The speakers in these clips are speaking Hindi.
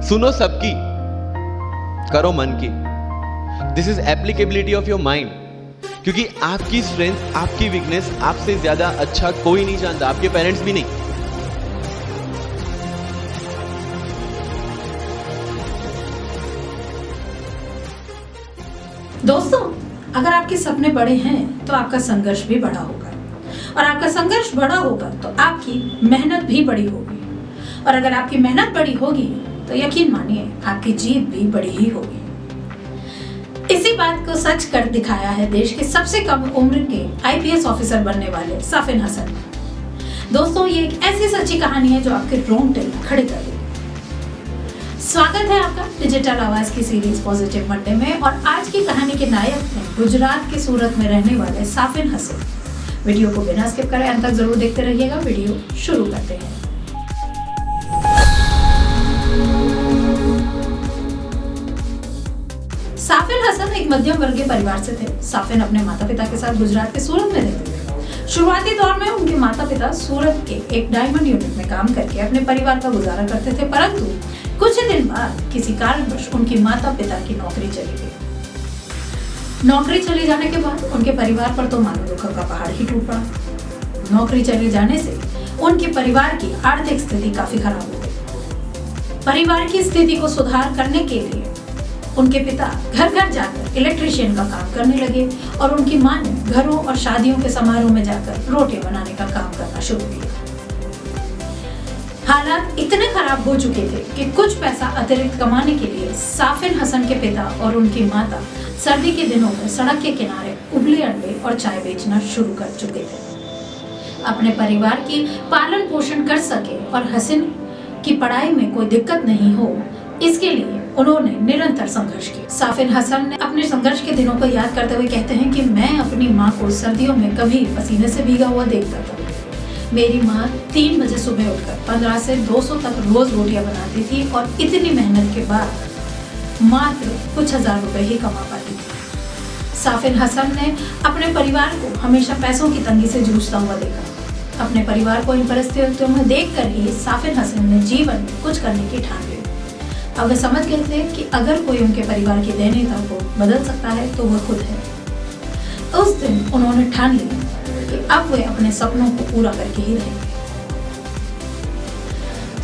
सुनो सबकी, करो मन की। This is applicability of your mind, क्योंकि आपकी स्ट्रेंथ, आपकी वीकनेस आपसे ज्यादा अच्छा कोई नहीं जानता, आपके पेरेंट्स भी नहीं। दोस्तों, अगर आपके सपने बड़े हैं तो आपका संघर्ष भी बड़ा होगा, और आपका संघर्ष बड़ा होगा तो आपकी मेहनत भी बड़ी होगी, और अगर आपकी मेहनत बड़ी होगी तो यकीन मानिए आपकी जीत भी बड़ी ही होगी। इसी बात को सच कर दिखाया है देश के सबसे कम उम्र के आईपीएस ऑफिसर बनने वाले साफिन हसन ने। दोस्तों, ये एक ऐसी सच्ची कहानी है जो आपके रोंगटे खड़े कर देगी। स्वागत है आपका डिजिटल आवाज की सीरीज पॉजिटिव मंडे में, और आज की कहानी के नायक हैं गुजरात के सूरत में रहने वाले साफिन हसन। वीडियो को बिना स्किप करे अंत तक जरूर देखते रहिएगा। वीडियो शुरू करते हैं। साफिन हसन एक मध्यम वर्गीय परिवार से थे। साफिन अपने माता पिता के साथ गुजरात के सूरत में रहते थे। शुरुआती दौर में उनके माता पिता सूरत के एक डायमंड यूनिट में काम करके अपने परिवार का गुजारा करते थे, परंतु कुछ दिन बाद किसी कारणवश उनकी माता पिता की नौकरी चली गई। नौकरी चले जाने के बाद उनके परिवार पर तो मानो दुख का पहाड़ ही टूट पड़ा। नौकरी चले जाने से उनके परिवार की आर्थिक स्थिति काफी खराब हो गई। परिवार की स्थिति को सुधार करने के लिए उनके पिता घर घर जाकर इलेक्ट्रीशियन का काम करने लगे, और उनकी मां ने घरों और शादियों के समारोह में जाकर रोटियां बनाने का काम करना शुरू किया। हालात इतने खराब हो चुके थे कि कुछ पैसा अतिरिक्त कमाने के लिए साफिन हसन के पिता और उनकी माता सर्दी के दिनों में सड़क के किनारे उबले अंडे और चाय बेचना शुरू कर चुके थे। अपने परिवार की पालन पोषण कर सके और हसन की पढ़ाई में कोई दिक्कत नहीं हो, इसके लिए उन्होंने निरंतर संघर्ष किया। साफिन हसन ने अपने संघर्ष के दिनों को याद करते हुए कहते हैं कि मैं अपनी माँ को सर्दियों में कभी पसीने से भीगा हुआ देखता था। मेरी माँ 3 बजे सुबह उठकर 15 से 200 तक रोज रोटियां बनाती थी, और इतनी मेहनत के बाद मात्र कुछ हजार रुपए ही कमा पाती थी। साफिन हसन ने अपने परिवार को हमेशा पैसों की तंगी से जूझता हुआ देखा। अपने परिवार को इन परिस्थितियों में देखकर ही साफिन हसन ने जीवन में कुछ करने की ठान ली। अब वे समझ गए थे कि अगर कोई उनके परिवार की दैनिकता को बदल सकता है तो वह खुद है। उस दिन उन्होंने ठान लिया कि अब वे अपने सपनों को पूरा करके ही रहेंगे।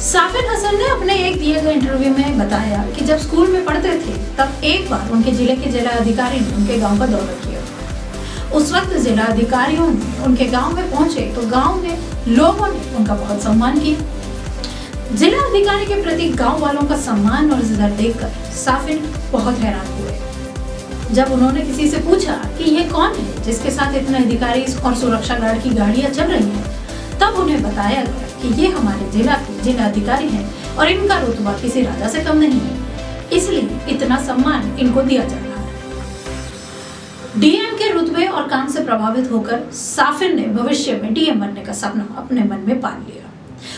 साफिन हसन ने अपने एक दिए गए इंटरव्यू में बताया कि जब स्कूल में पढ़ते थे तब एक बार उनके जिले के जिला अधिकारी ने उनके गांव का दौरा किया। उस वक्त जिला अधिकारियों ने उनके गांव में पहुंचे तो गांव में लोगों ने उनका बहुत सम्मान किया। जिला अधिकारी के प्रति गांव वालों का सम्मान और इज्जत देखकर साफिन बहुत हैरान हुए। जब उन्होंने किसी से पूछा कि ये कौन है जिसके साथ इतने अधिकारी और सुरक्षा गार्ड की गाड़ियां चल रही हैं, तब उन्हें बताया गया कि ये हमारे जिला के जिला अधिकारी हैं और इनका रुतबा किसी राजा से कम नहीं है, इसलिए इतना सम्मान इनको दिया जा रहा है। डीएम के रुतबे और काम से प्रभावित होकर साफिन ने भविष्य में डीएम बनने का सपना अपने मन में पाल लिया,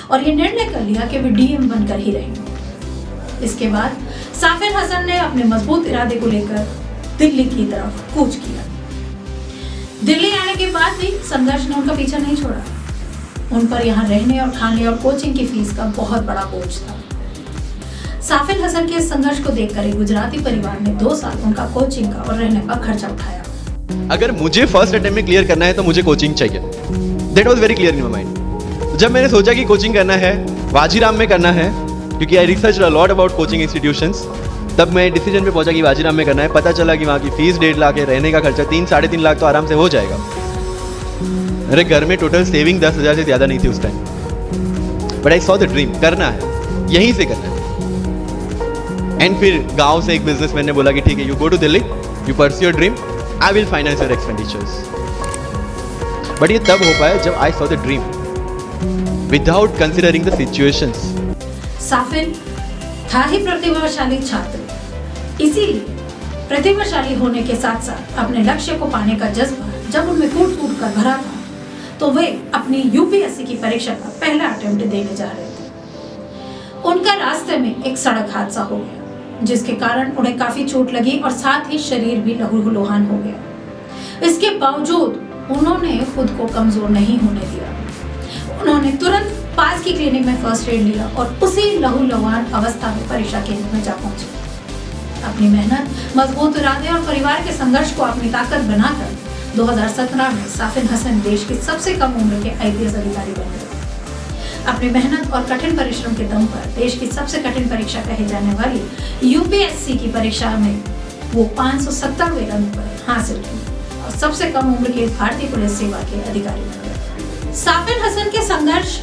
और ये निर्णय कर लिया कि वे डीएम बनकर ही रहेंगे। इसके बाद साफिन हसन ने अपने मजबूत इरादे को लेकर दिल्ली की तरफ कूच किया। दिल्ली आने के बाद भी संघर्ष ने उनका पीछा नहीं छोड़ा। उन पर यहाँ रहने और खाने और कोचिंग की फीस का बहुत बड़ा बोझ था। साफिन हसन के संघर्ष को देखकर एक गुजराती परिवार ने 2 साल उनका कोचिंग का और रहने का खर्चा उठाया। अगर मुझे फर्स्ट अटेम्प्ट में क्लियर करना है तो मुझे कोचिंग चाहिए। That was very clear in my mind. जब मैंने सोचा कि कोचिंग करना है, वाजीराम में करना है, क्योंकि I research a lot about coaching institutions, तब मैं डिसीजन पे पहुंचा कि वाजीराम में करना है। पता चला कि वहाँ की फीस 1.5 लाख है, रहने का खर्चा 3-3.5 लाख तो आराम से हो जाएगा। मेरे घर में टोटल सेविंग 10,000 से ज़्यादा नहीं थी उस time, but I saw the dream, करना है, यहीं से करना है। एंड फिर गाँव से एक बिजनेसमैन ने बोला कि ठीक है, you go to Delhi, you pursue your dream, I will finance your expenditures. But ये तब हो पाया जब I saw the dream without considering the situations. Safin था ही प्रतिभाशाली छात्र, इसीलिए प्रतिभाशाली होने के साथ साथ अपने लक्ष्य को पाने का जज्बा जब उनमें कूट कूट कर भरा था, तो वे अपनी यूपीएससी की परीक्षा का पहला अटेम्प्ट देने जा रहे थे। उनका रास्ते में एक सड़क हादसा हो गया, जिसके कारण उन्हें काफी चोट लगी और साथ ही शरीर भी लहूलुहान हो गया। इसके बावजूद उन्होंने खुद को कमजोर नहीं होने दिया। उन्होंने तुरंत पास की क्लिनिक में फर्स्ट एड लिया और उसी लहूलुहान अवस्था में परीक्षा केंद्र में जा पहुंचे। अपनी मेहनत, मजबूत इरादे और परिवार के संघर्ष को अपनी ताकत बनाकर 2017 में साफिन हसन देश की सबसे कम उम्र के IPS अधिकारी बन गए। अपनी मेहनत और कठिन परिश्रम के दम पर देश की सबसे कठिन परीक्षा कही जाने वाली UPSC की परीक्षा में वो 570वें रैंक पर हासिल की और सबसे कम उम्र के भारतीय पुलिस सेवा के अधिकारी बन गए। साफिन हसन के संघर्ष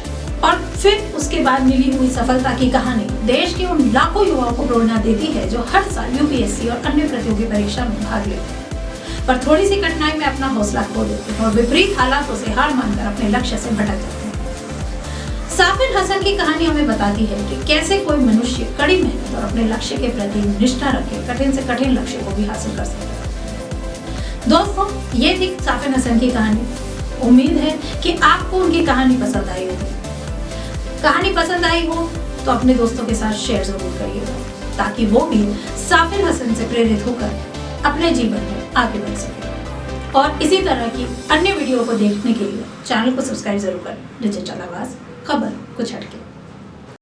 और फिर उसके बाद मिली हुई सफलता की कहानी देश के उन लाखों युवाओं को प्रेरणा देती है जो हर साल UPSC और अन्य प्रतियोगी परीक्षा में भाग लेते हैं, पर थोड़ी सी कठिनाई में अपना हौसला खो देते हैं और विपरीत हालातों से हार मानकर अपने लक्ष्य से भटक जाते हैं। साफिन हसन की कहानी हमें बताती है कि कैसे कोई मनुष्य कड़ी मेहनत और अपने लक्ष्य के प्रति निष्ठा रखे कठिन से कठिन लक्ष्य को भी हासिल कर सकता है। दोस्तों, ये थी साफिन हसन की कहानी। उम्मीद है कि आपको उनकी कहानी पसंद आई होगी। कहानी पसंद आई हो तो अपने दोस्तों के साथ शेयर जरूर करिएगा ताकि वो भी साफिन हसन से प्रेरित होकर अपने जीवन में आगे बढ़ सके। और इसी तरह की अन्य वीडियो को देखने के लिए चैनल को सब्सक्राइब जरूर करें। डिजिटल आवाज, खबर कुछ हटके।